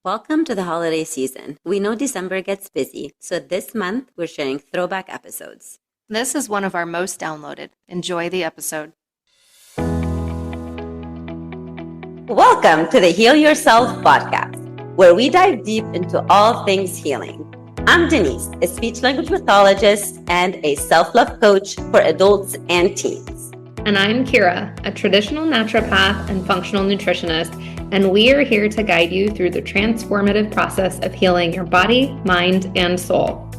Welcome to the holiday season. We know December gets busy, so this month we're sharing throwback episodes. This is one of our most downloaded. Enjoy the episode. Welcome to the Heal Yourself podcast, where we dive deep into all things healing. I'm Denise, a speech-language pathologist and a self-love coach for adults and teens. And I'm Kira, a traditional naturopath and functional nutritionist, and we are here to guide you through the transformative process of healing your body, mind, and soul.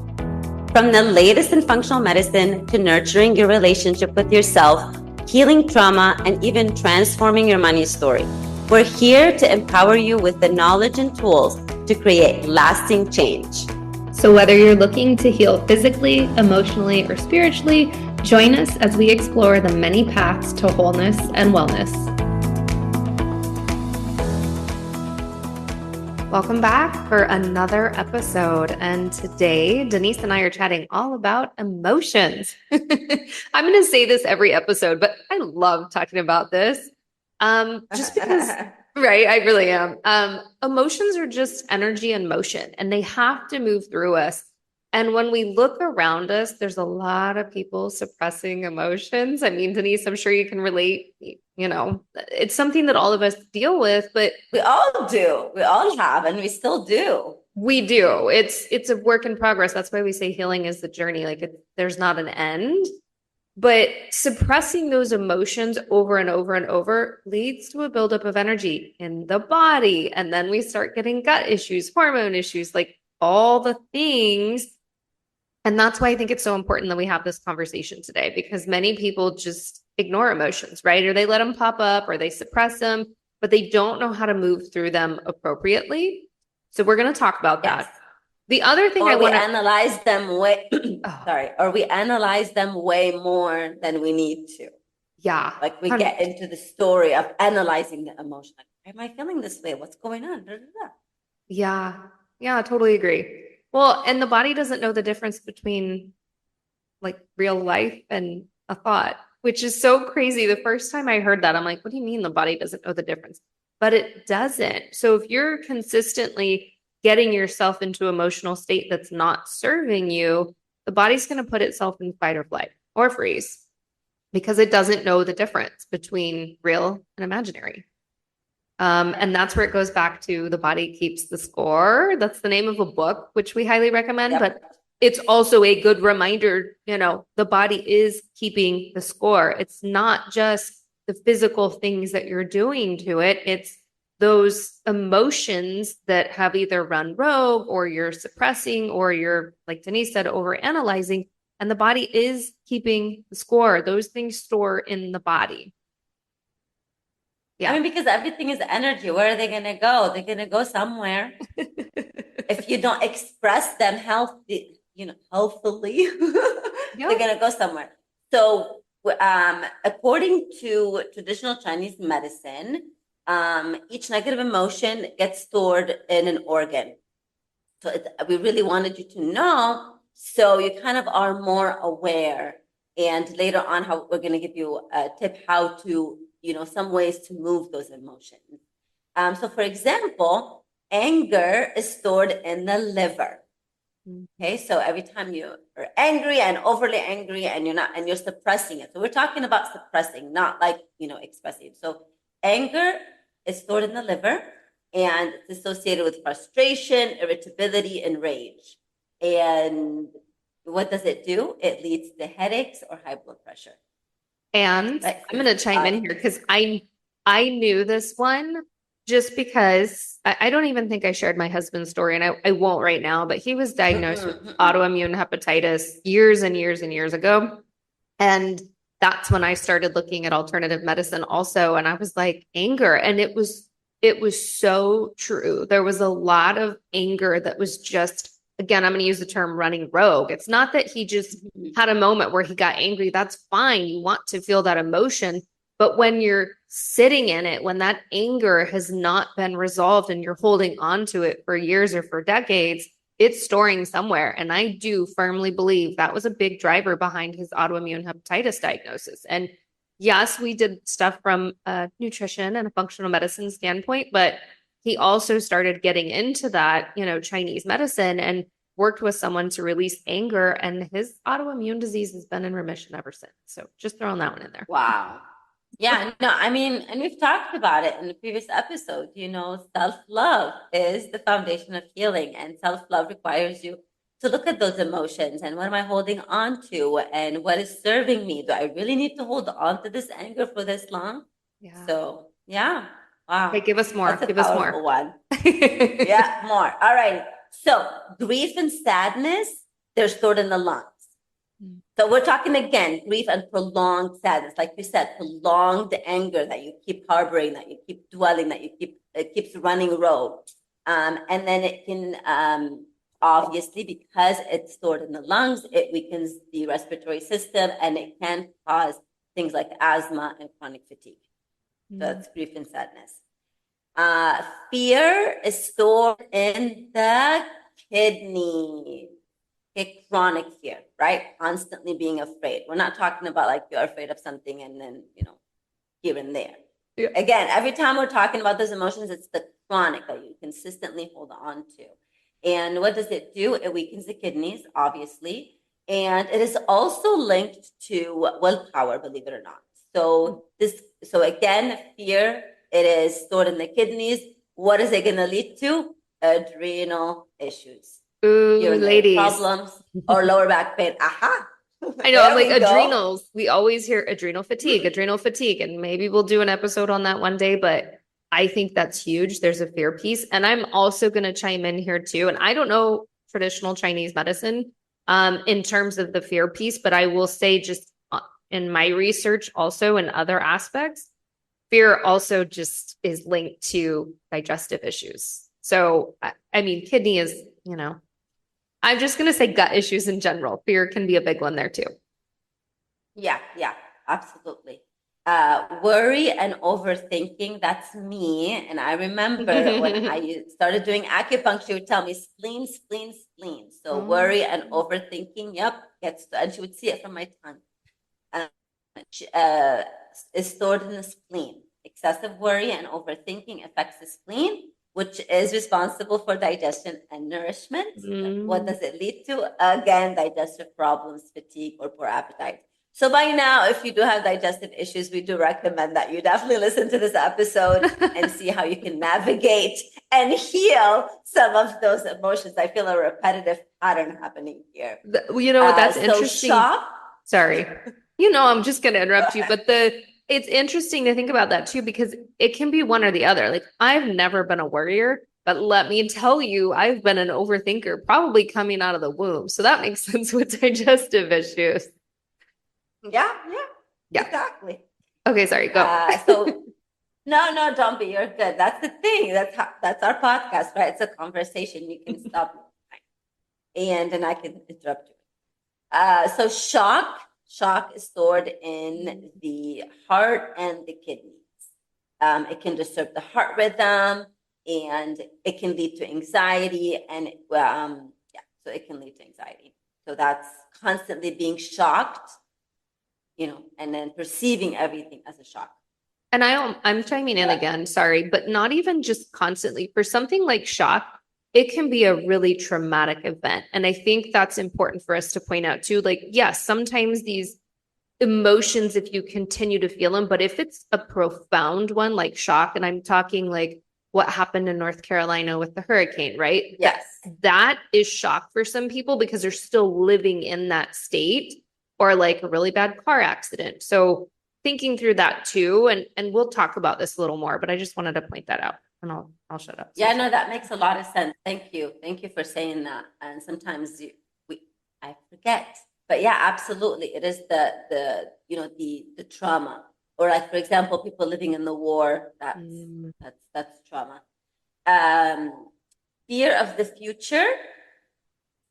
From the latest in functional medicine to nurturing your relationship with yourself, healing trauma, and even transforming your money story, we're here to empower you with the knowledge and tools to create lasting change. So whether you're looking to heal physically, emotionally, or spiritually, join us as we explore the many paths to wholeness and wellness. Welcome back for another episode. And today, Denise and I are chatting all about emotions. I'm going to say this every episode, but I love talking about this. Just because, right? I really am. Emotions are just energy and motion, and they have to move through us. And when we look around us, there's a lot of people suppressing emotions. I mean, Denise, I'm sure you can relate. You know, it's something that all of us deal with, but we all do. We all have, and we still do. We do. It's a work in progress. That's why we say healing is the journey. There's not an end. But suppressing those emotions over and over and over leads to a buildup of energy in the body. And then we start getting gut issues, hormone issues, like all the things. And that's why I think it's so important that we have this conversation today, because many people just ignore emotions, right? Or they let them pop up or they suppress them, but they don't know how to move through them appropriately. So we're going to talk about that. The other thing we analyze them way, we analyze them way more than we need to. Yeah. Like we get into the story of analyzing the emotion. Like, why am I feeling this way? What's going on? Da, da, da. Yeah. Yeah, I totally agree. Well, and the body doesn't know the difference between like real life and a thought, which is so crazy. The first time I heard that, I'm like, what do you mean the body doesn't know the difference? But it doesn't. So if you're consistently getting yourself into an emotional state that's not serving you, the body's going to put itself in fight or flight or freeze because it doesn't know the difference between real and imaginary. And that's where it goes back to The Body Keeps the Score. That's the name of a book, which we highly recommend, but it's also a good reminder, the body is keeping the score. It's not just the physical things that you're doing to it. It's those emotions that have either run rogue or you're suppressing or you're, like Denise said, overanalyzing, and the body is keeping the score. Those things store in the body. Yeah. I mean, because everything is energy. Where are they going to go? They're going to go somewhere. If you don't express them healthfully, they're going to go somewhere. So, according to traditional Chinese medicine, each negative emotion gets stored in an organ. So we really wanted you to know, so you kind of are more aware. And later on, how we're going to give you a tip how to, some ways to move those emotions. So for example, anger is stored in the liver. Okay, so every time you are angry and overly angry and you're suppressing it. So we're talking about suppressing, not like, expressing. So anger is stored in the liver and it's associated with frustration, irritability, and rage. And what does it do? It leads to headaches or high blood pressure. And I'm going to chime in here because I knew this one just because I don't even think I shared my husband's story, and I won't right now, but he was diagnosed with autoimmune hepatitis years and years and years ago. And that's when I started looking at alternative medicine also. And I was like, anger. And it was so true. There was a lot of anger that was just, again, I'm going to use the term running rogue. It's not that he just had a moment where he got angry. That's fine. You want to feel that emotion. But when you're sitting in it, when that anger has not been resolved and you're holding on to it for years or for decades, it's storing somewhere. And I do firmly believe that was a big driver behind his autoimmune hepatitis diagnosis. And yes, we did stuff from a nutrition and a functional medicine standpoint, but he also started getting into that, Chinese medicine and worked with someone to release anger. And his autoimmune disease has been in remission ever since. So just throwing that one in there. Wow. Yeah, no, I mean, and we've talked about it in the previous episode, self-love is the foundation of healing, and self-love requires you to look at those emotions and what am I holding on to and what is serving me? Do I really need to hold on to this anger for this long? Yeah. So, yeah. Wow. Okay, give us more. That's a Give us powerful more. one. Yeah, more. All right. So, grief and sadness, they're stored in the lungs. So we're talking again, grief and prolonged sadness, like you said, prolonged anger that you keep harboring, that you keep dwelling, that it keeps running road. And then it can, obviously, because it's stored in the lungs, it weakens the respiratory system and it can cause things like asthma and chronic fatigue. So that's grief and sadness. Fear is stored in the kidney. Okay, chronic fear, right? Constantly being afraid. We're not talking about like you're afraid of something and then, here and there. Yeah. Again, every time we're talking about those emotions, it's the chronic that you consistently hold on to. And what does it do? It weakens the kidneys, obviously. And it is also linked to willpower, believe it or not. So again, fear, it is stored in the kidneys. What is it going to lead to? Adrenal issues. Ooh, ladies. Problems or lower back pain. Aha. I know, I'm like adrenals. We always hear adrenal fatigue, and maybe we'll do an episode on that one day, but I think that's huge. There's a fear piece. And I'm also going to chime in here too. And I don't know traditional Chinese medicine in terms of the fear piece, but I will say just in my research also in other aspects, fear also just is linked to digestive issues. So, I mean, kidney is, I'm just going to say gut issues in general. Fear can be a big one there too. Yeah, absolutely. Worry and overthinking, that's me. And I remember when I started doing acupuncture, she would tell me spleen, spleen, spleen. So worry and overthinking, and she would see it from my tongue. Is stored in the spleen. Excessive worry and overthinking affects the spleen, which is responsible for digestion and nourishment. What does it lead to? Again, digestive problems, fatigue, or poor appetite. So by now, if you do have digestive issues, we do recommend that you definitely listen to this episode and see how you can navigate and heal some of those emotions. I feel a repetitive pattern happening here. You know what? That's interesting. Shock. Sorry. I'm just going to interrupt you, but it's interesting to think about that too, because it can be one or the other. Like I've never been a worrier, but let me tell you, I've been an overthinker probably coming out of the womb. So that makes sense with digestive issues. Yeah, exactly. Okay, sorry, go. No, don't be. You're good. That's the thing. That's our podcast, right? It's a conversation. You can stop me, and I can interrupt you. So shock is stored in the heart and the kidneys. It can disturb the heart rhythm, and it can lead to anxiety. And so it can lead to anxiety. So that's constantly being shocked. And then perceiving everything as a shock. And I'm chiming in again, sorry, but not even just constantly. For something like shock, it can be a really traumatic event. And I think that's important for us to point out too. Like, yes, sometimes these emotions, if you continue to feel them, but if it's a profound one, like shock, and I'm talking like what happened in North Carolina with the hurricane, right? Yes. That is shock for some people because they're still living in that state. Or like a really bad car accident. So thinking through that too, and we'll talk about this a little more, but I just wanted to point that out, and I'll shut up. Yeah, no, that makes a lot of sense. Thank you for saying that. And sometimes I forget, but yeah, absolutely, it is the trauma, or like for example, people living in the war. That's trauma. Fear of the future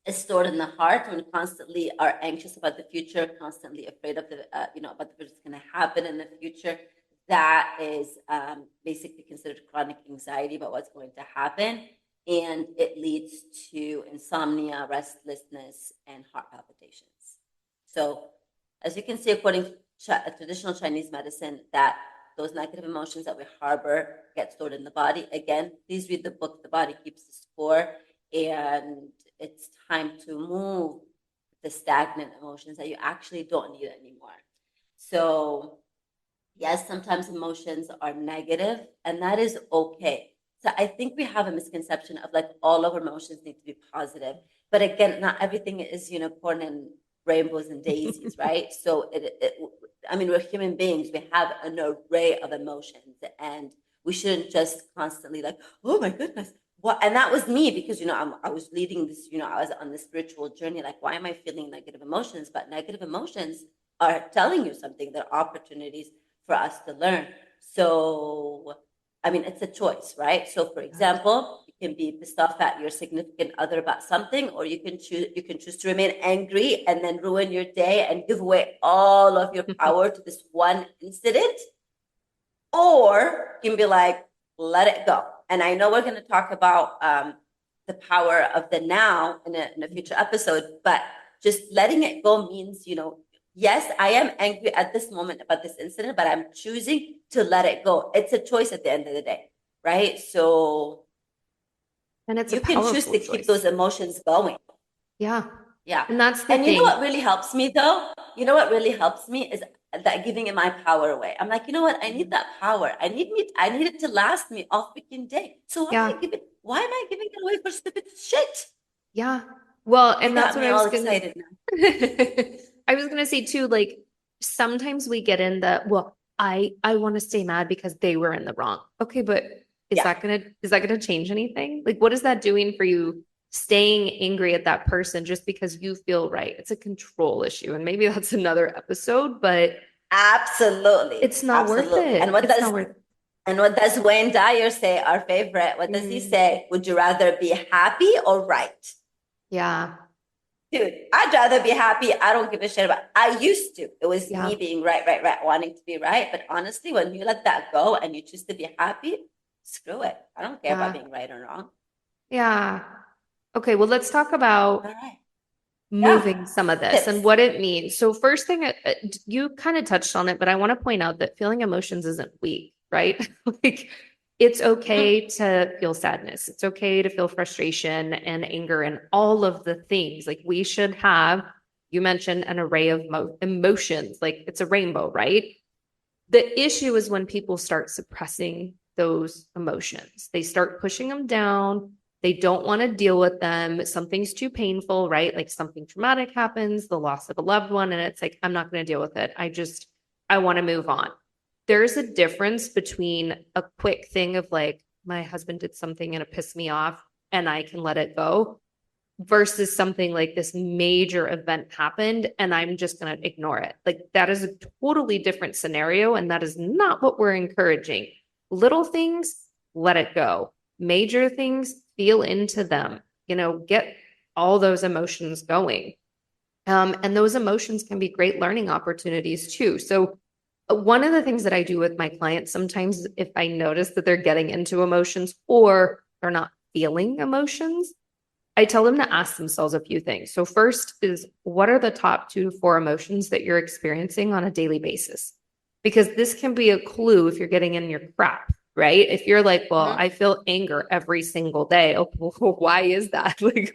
is stored in the heart when we constantly are anxious about the future, constantly afraid of about what's going to happen in the future. That is basically considered chronic anxiety about what's going to happen. And it leads to insomnia, restlessness, and heart palpitations. So as you can see, according to traditional Chinese medicine, that those negative emotions that we harbor get stored in the body. Again, please read the book, The Body Keeps the Score. And it's time to move the stagnant emotions that you actually don't need anymore. So yes, sometimes emotions are negative, and that is okay. So I think we have a misconception of like all of our emotions need to be positive. But again, not everything is unicorn and rainbows and daisies, right? So I mean, we're human beings. We have an array of emotions, and we shouldn't just constantly like, oh my goodness, what? And that was me because I was leading this. I was on this spiritual journey. Like, why am I feeling negative emotions? But negative emotions are telling you something. They're opportunities for us to learn. So, I mean, it's a choice, right? So, for example, you can be pissed off at your significant other about something, or you can choose to remain angry and then ruin your day and give away all of your power to this one incident. Or you can be like, let it go. And I know we're going to talk about the power of the now in a future episode, but just letting it go means, yes, I am angry at this moment about this incident, but I'm choosing to let it go. It's a choice at the end of the day, right? So, And it's you a can choose powerful to choice. keep those emotions going. Yeah. Yeah. And that's the And you thing. know what really helps me though? You know what really helps me is that giving my power away. I'm like, you know what? I need that power. I need it to last me all freaking day. So why am I giving it away for stupid shit? Yeah. Well, and You that's got what me I was all gonna excited now. I was gonna say too, like sometimes we get in the, well, I want to stay mad because they were in the wrong. Okay, but is that gonna change anything? Like, what is that doing for you staying angry at that person just because you feel right? It's a control issue. And maybe that's another episode, but Absolutely. it's not worth Absolutely. it. And what It's does not worth it. and what does Wayne Dyer say, our favorite? What does he say? Would you rather be happy or right? Yeah. Dude, I'd rather be happy. I don't give a shit about. I used to. It was Yeah. me being right, wanting to be right. But honestly, when you let that go and you choose to be happy, screw it. I don't care about Yeah. being right or wrong. Yeah. Okay, well, let's talk about All right. moving Yeah. some of this and Tips. what it means. So first thing, you kind of touched on it, but I want to point out that feeling emotions isn't weak, right? Like it's okay to feel sadness. It's okay to feel frustration and anger and all of the things. Like we should have, you mentioned an array of emotions, like it's a rainbow, right? The issue is when people start suppressing those emotions. They start pushing them down. They don't want to deal with them. Something's too painful, right? Like something traumatic happens, the loss of a loved one, and it's like, I'm not going to deal with it. I want to move on. There's a difference between a quick thing of like, my husband did something and it pissed me off and I can let it go versus something like this major event happened and I'm just going to ignore it. Like that is a totally different scenario. And that is not what we're encouraging. Little things, let it go. Major things, feel into them, get all those emotions going. And those emotions can be great learning opportunities too. So one of the things that I do with my clients, sometimes if I notice that they're getting into emotions or they're not feeling emotions, I tell them to ask themselves a few things. So first is, what are the top 2 to 4 emotions that you're experiencing on a daily basis? Because this can be a clue if you're getting in your crap, right? If you're like, well, I feel anger every single day. Oh, well, why is that? Like,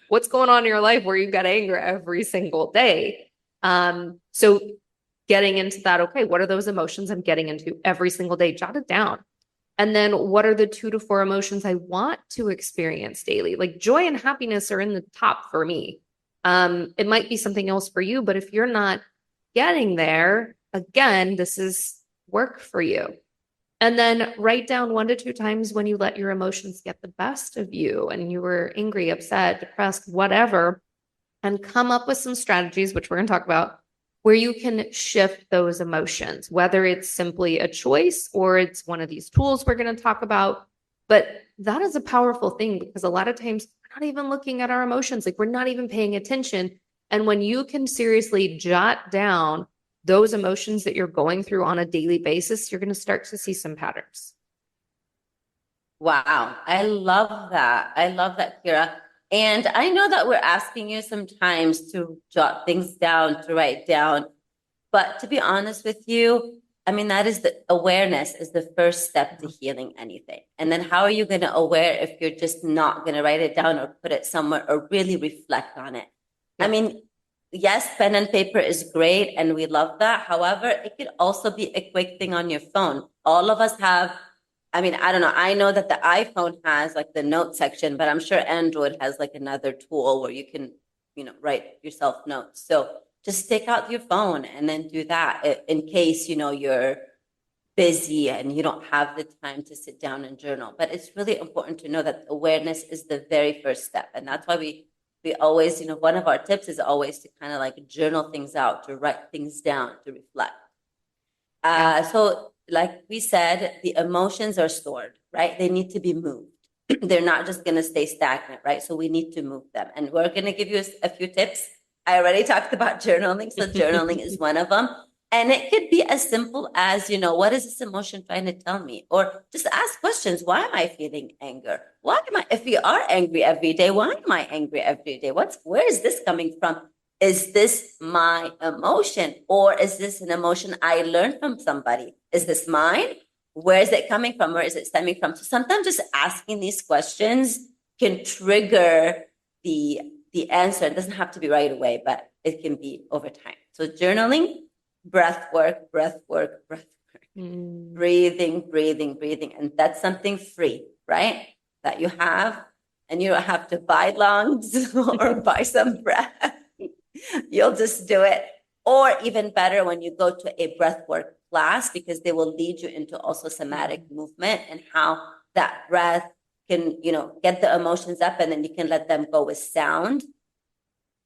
what's going on in your life where you've got anger every single day? So getting into that, okay, what are those emotions I'm getting into every single day? Jot it down. And then what are the 2 to 4 emotions I want to experience daily? Like joy and happiness are in the top for me. It might be something else for you, but if you're not getting there, again, this is work for you. And then write down 1 to 2 times when you let your emotions get the best of you and you were angry, upset, depressed, whatever, and come up with some strategies, which we're going to talk about, where you can shift those emotions, whether it's simply a choice or it's one of these tools we're going to talk about. But that is a powerful thing because a lot of times we're not even looking at our emotions, like we're not even paying attention. And when you can seriously jot down those emotions that you're going through on a daily basis, you're going to start to see some patterns. Wow. I love that. I love that, Kira. And I know that we're asking you sometimes to jot things down, to write down. But to be honest with you, that is the awareness is the first step to healing anything. And then how are you going to aware if you're just not going to write it down or put it somewhere or really reflect on it? Yeah. Yes, pen and paper is great and we love that. However, it could also be a quick thing on your phone. All of us have, I don't know. I know that the iPhone has like the note section, but I'm sure Android has like another tool where you can, write yourself notes. So just take out your phone and then do that in case, you're busy and you don't have the time to sit down and journal. But it's really important to know that awareness is the very first step. And that's why we always, one of our tips is always to kind of like journal things out, to write things down, to reflect. So like we said, the emotions are stored, right? They need to be moved. They're not just going to stay stagnant, right? So we need to move them. And we're going to give you a few tips. I already talked about journaling. So journaling is one of them. And it could be as simple as, what is this emotion trying to tell me? Or just ask questions. Why am I feeling anger? If we are angry every day, why am I angry every day? Where is this coming from? Is this my emotion? Or is this an emotion I learned from somebody? Is this mine? Where is it coming from? Where is it stemming from? So sometimes just asking these questions can trigger the answer. It doesn't have to be right away, but it can be over time. So journaling, breath work, breathing. And that's something free, right? That you have, and you don't have to buy lungs or buy some breath. You'll just do it. Or even better, when you go to a breathwork class, because they will lead you into also somatic movement and how that breath can, get the emotions up and then you can let them go with sound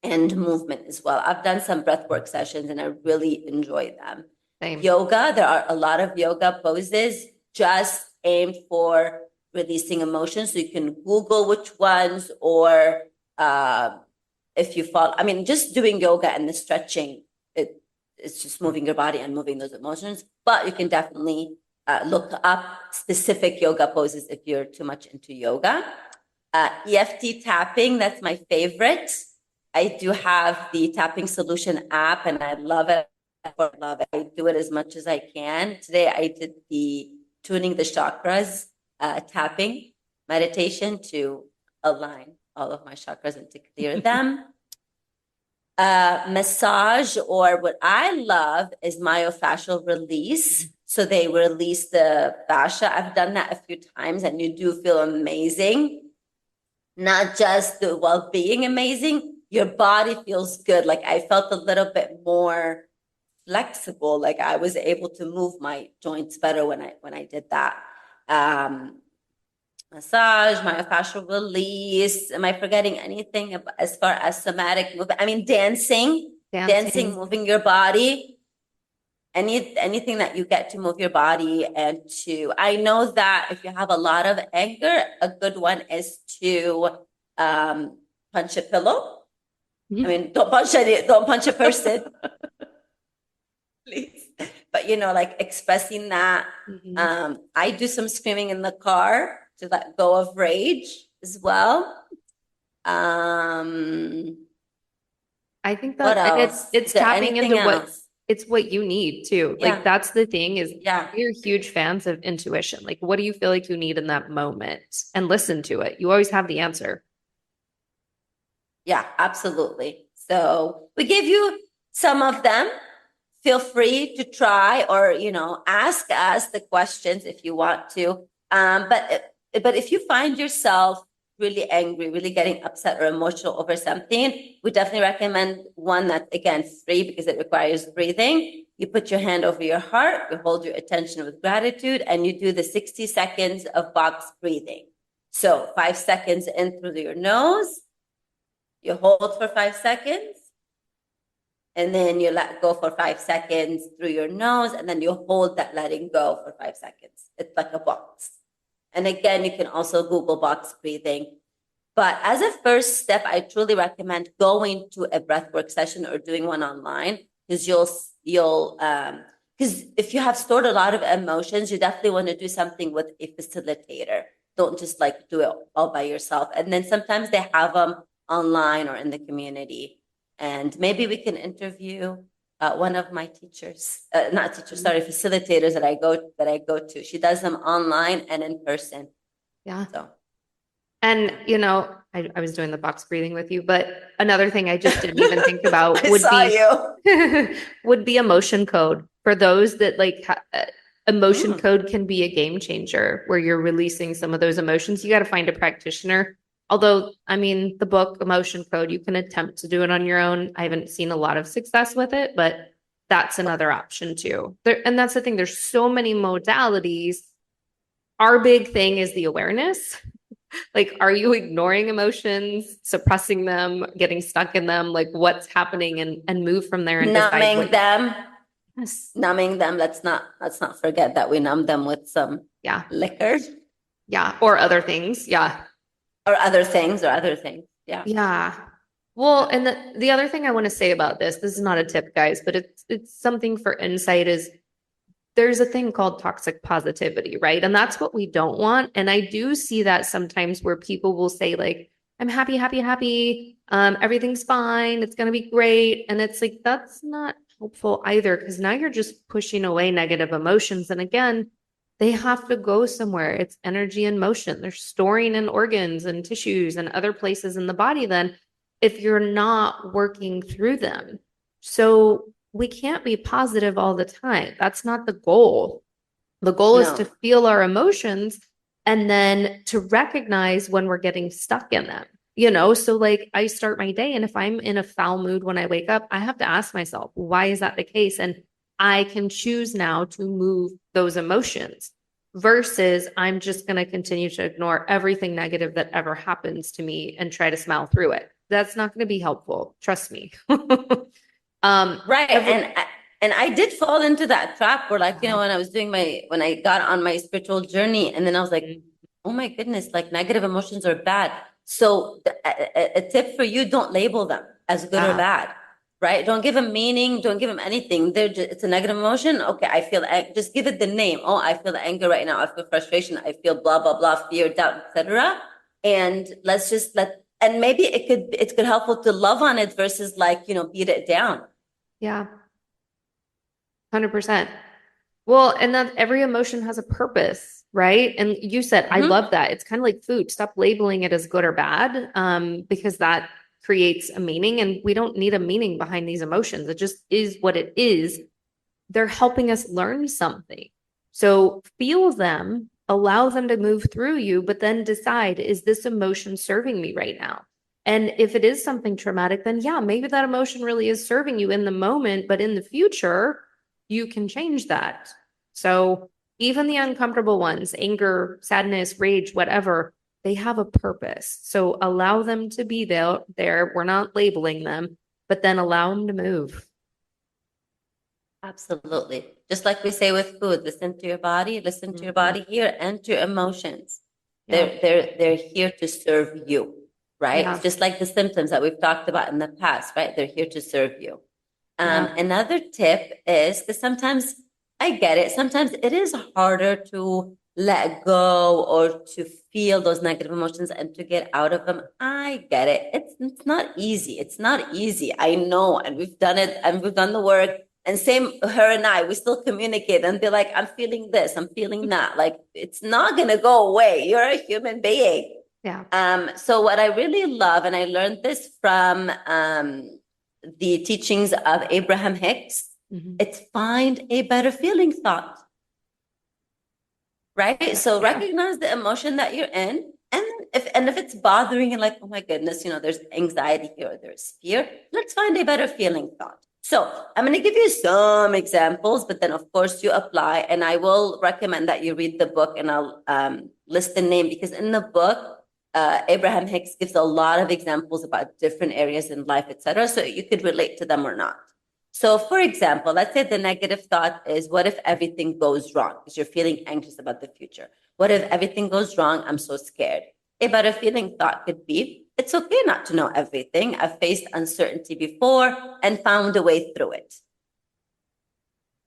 and movement as well. I've done some breathwork sessions and I really enjoy them. Same. Yoga, there are a lot of yoga poses just aimed for releasing emotions. So you can Google which ones, or if you follow, just doing yoga and the stretching, it's just moving your body and moving those emotions. But you can definitely look up specific yoga poses if you're too much into yoga. EFT tapping, that's my favorite. I do have the Tapping Solution app and I love it. I do it as much as I can. Today I did the tuning the chakras tapping meditation to align all of my chakras and to clear them. Massage, or what I love is myofascial release. So they release the fascia. I've done that a few times and you do feel amazing. Not just the well-being amazing, your body feels good. Like I felt a little bit more flexible. Like I was able to move my joints better when I did that. Massage, myofascial release. Am I forgetting anything as far as somatic movement? Dancing, moving your body. Anything that you get to move your body and to. I know that if you have a lot of anger, a good one is to punch a pillow. Don't punch a person, please. But like expressing that. I do some screaming in the car to let go of rage as well. I think that it's tapping into what you need too. Yeah. Like that's the thing is we're huge fans of intuition. Like what do you feel like you need in that moment? And listen to it. You always have the answer. Yeah, absolutely. So we gave you some of them. Feel free to try or, ask us the questions if you want to. But if you find yourself really angry, really getting upset or emotional over something, we definitely recommend one that's, again, free because it requires breathing. You put your hand over your heart, you hold your attention with gratitude, and you do the 60 seconds of box breathing. So 5 seconds in through your nose, you hold for 5 seconds, and then you let go for 5 seconds through your nose, and then you hold that letting go for 5 seconds. It's like a box. And again, you can also Google box breathing. But as a first step, I truly recommend going to a breathwork session or doing one online, because because if you have stored a lot of emotions, you definitely want to do something with a facilitator. Don't just do it all by yourself. And then sometimes they have them online or in the community. And maybe we can interview one of my teachers, not teachers, sorry, facilitators that I go to. She does them online and in person. Yeah. So And, I was doing the box breathing with you, but another thing I just didn't even think about I would saw be you. would be emotion code for those that emotion Mm. code can be a game changer where you're releasing some of those emotions. You got to find a practitioner. Although, I mean, the book Emotion Code, you can attempt to do it on your own. I haven't seen a lot of success with it, but that's another option too. And that's the thing. There's so many modalities. Our big thing is the awareness. Like, are you ignoring emotions, suppressing them, getting stuck in them? Like, what's happening, and move from there and decide Numbing what. them, Yes. numbing them. Let's not forget that we numb them with some Yeah. liquor Yeah. Or other things. Yeah. or other things. Yeah. Yeah. Well, and the other thing I want to say about this is not a tip, guys, but it's something for insight is there's a thing called toxic positivity, right? And that's what we don't want. And I do see that sometimes where people will say like, I'm happy, happy, happy. Everything's fine. It's going to be great. And it's like, that's not helpful either, because now you're just pushing away negative emotions. And again, they have to go somewhere. It's energy and motion. They're storing in organs and tissues and other places in the body then if you're not working through them. So we can't be positive all the time. That's not the goal. The goal is No. to feel our emotions and then to recognize when we're getting stuck in them. So like I start my day, and if I'm in a foul mood when I wake up, I have to ask myself, why is that the case? And I can choose now to move those emotions versus I'm just going to continue to ignore everything negative that ever happens to me and try to smile through it. That's not going to be helpful. Trust me. Right. Every- And I did fall into that trap where like, when I got on my spiritual journey, and then I was like, oh my goodness, like negative emotions are bad. So a tip for you, don't label them as good or bad, right? Don't give them meaning. Don't give them anything. It's a negative emotion. Okay. Just give it the name. Oh, I feel anger right now. I feel frustration. I feel blah, blah, blah, fear, doubt, etc. And and maybe it's good helpful to love on it versus beat it down. Yeah. 100%. Well, and that every emotion has a purpose, right? And you said, I love that. It's kind of like food. Stop labeling it as good or bad, because that creates a meaning, and we don't need a meaning behind these emotions. It just is what it is. They're helping us learn something. So feel them, allow them to move through you, but then decide, is this emotion serving me right now? And if it is something traumatic, then yeah, maybe that emotion really is serving you in the moment, but in the future, you can change that. So even the uncomfortable ones, anger, sadness, rage, whatever, they have a purpose. So allow them to be there. We're not labeling them, but then allow them to move. Absolutely. Just like we say with food, listen to your body, listen to your body here, and to your emotions. Yeah. They're here to serve you, right? Yeah. Just like the symptoms that we've talked about in the past, right? They're here to serve you. Another tip is that sometimes I get it. Sometimes it is harder to let go or to feel those negative emotions and to get out of them. I get it. It's not easy. It's not easy. I know. And we've done it, and we've done the work. And same, her and I, we still communicate and be like, I'm feeling this, I'm feeling that. Like, it's not going to go away. You're a human being. Yeah. So what I really love, and I learned this from the teachings of Abraham Hicks, it's find a better feeling thought. Right? So recognize the emotion that you're in. And if it's bothering you, like, oh my goodness, there's anxiety here, or there's fear, let's find a better feeling thought. So I'm going to give you some examples, but then of course you apply, and I will recommend that you read the book, and I'll list the name, because in the book, Abraham Hicks gives a lot of examples about different areas in life, etc. So you could relate to them or not. So for example, let's say the negative thought is, what if everything goes wrong? Because you're feeling anxious about the future. What if everything goes wrong? I'm so scared. A better feeling thought could be, it's okay not to know everything. I've faced uncertainty before and found a way through it.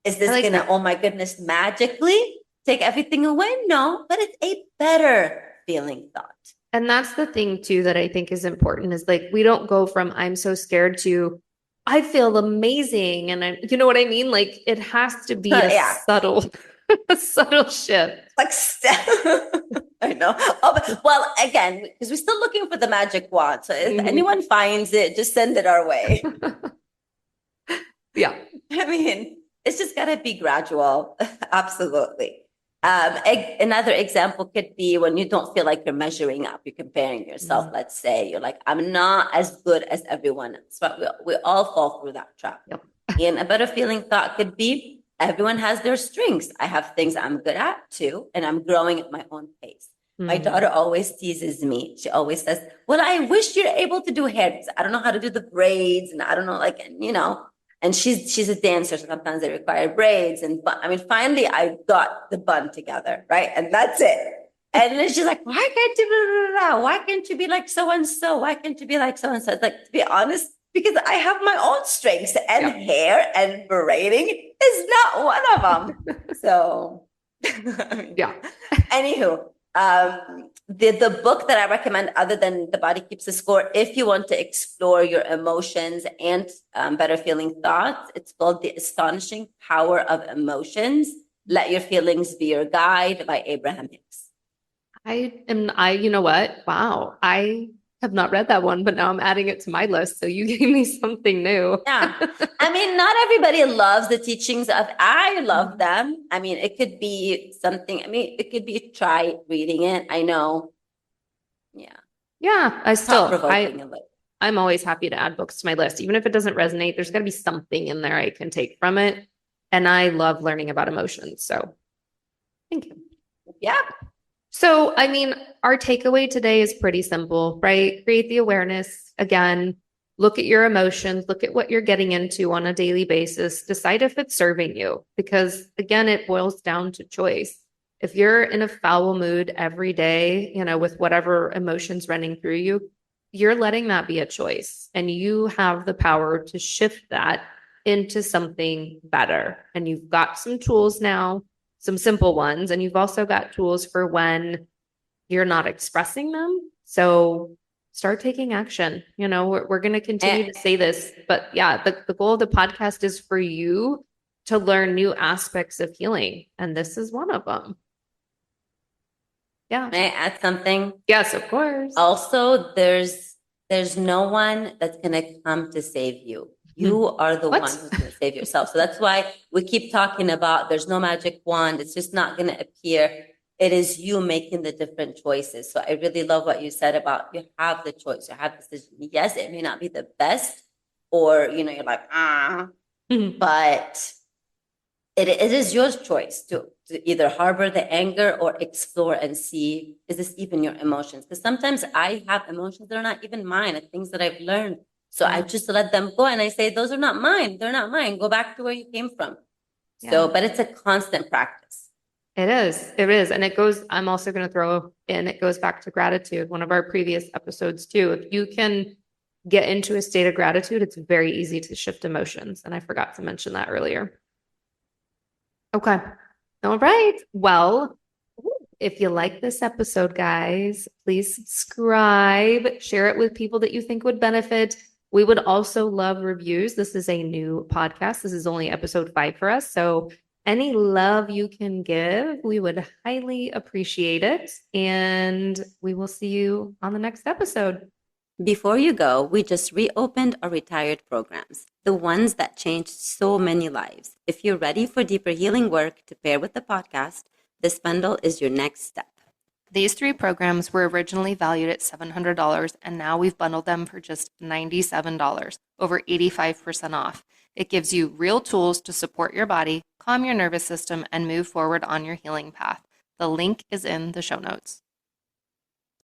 Is this going to, oh my goodness, magically take everything away? No, but it's a better feeling thought. And that's the thing too that I think is important is like, we don't go from I'm so scared to I feel amazing. And you know what I mean? Like it has to be a Yeah. subtle, a subtle shift. Like, I know. Oh, well, again, because we're still looking for the magic wand. So if anyone finds it, just send it our way. Yeah. I mean, it's just got to be gradual. Absolutely. Another example could be when you don't feel like you're measuring up, you're comparing yourself. Let's say you're like, I'm not as good as everyone else. But we all fall through that trap. Yep. And a better feeling thought could be everyone has their strengths. I have things I'm good at too, and I'm growing at my own pace. My daughter always teases me. She always says, well, I wish you're able to do hair because I don't know how to do the braids and I don't know, like, you know, and she's a dancer. So sometimes they require braids. And I mean, finally I got the bun together, right? And that's it. And then she's like, why can't you, why can't you be like so-and-so? Why can't you be like so-and-so? It's like, to be honest, because I have my own strengths and hair and braiding is not one of them. So, yeah. Anywho, the book that I recommend, other than The Body Keeps the Score, if you want to explore your emotions and better feeling thoughts, it's called The Astonishing Power of Emotions. Let Your Feelings Be Your Guide by Abraham Hicks. You know what? Wow. I have not read that one, but now I'm adding it to my list. So you gave me something new. Yeah. I mean, not everybody loves the teachings of, I love them. I mean, it could be something, I mean, it could be try reading it. I know. Yeah. Yeah. Thought-provoking a little. I'm always happy to add books to my list. Even if it doesn't resonate, there's got to be something in there I can take from it. And I love learning about emotions. So thank you. Yeah. So, I mean, our takeaway today is pretty simple, right? Create the awareness. Again, look at your emotions, look at what you're getting into on a daily basis, decide if it's serving you. Because again, it boils down to choice. If you're in a foul mood every day, you know, with whatever emotions running through you, you're letting that be a choice. And you have the power to shift that into something better. And you've got some tools now, some simple ones. And you've also got tools for when you're not expressing them. So start taking action. You know, we're going to continue to say this, but yeah, the goal of the podcast is for you to learn new aspects of healing. And this is one of them. Yeah. May I add something? Yes, of course. Also, there's no one that's going to come to save you. You are the one who's going to save yourself. So that's why we keep talking about there's no magic wand. It's just not going to appear. It is you making the different choices. So I really love what you said about you have the choice. You have the decision. Yes, it may not be the best, or, you know, you're like, but it is your choice to either harbor the anger or explore and see, is this even your emotions? Because sometimes I have emotions that are not even mine, and things that I've learned. So I just let them go and I say, those are not mine. They're not mine. Go back to where you came from. Yeah. So, but it's a constant practice. It is. It is. And it goes, I'm also going to throw in, it goes back to gratitude, one of our previous episodes too. If you can get into a state of gratitude, it's very easy to shift emotions. And I forgot to mention that earlier. Okay. All right. Well, if you like this episode, guys, please subscribe, share it with people that you think would benefit. We would also love reviews. This is a new podcast. This is only episode 5 for us. So any love you can give, we would highly appreciate it. And we will see you on the next episode. Before you go, we just reopened our retired programs, the ones that changed so many lives. If you're ready for deeper healing work to pair with the podcast, this bundle is your next step. These 3 programs were originally valued at $700, and now we've bundled them for just $97, over 85% off. It gives you real tools to support your body, calm your nervous system, and move forward on your healing path. The link is in the show notes.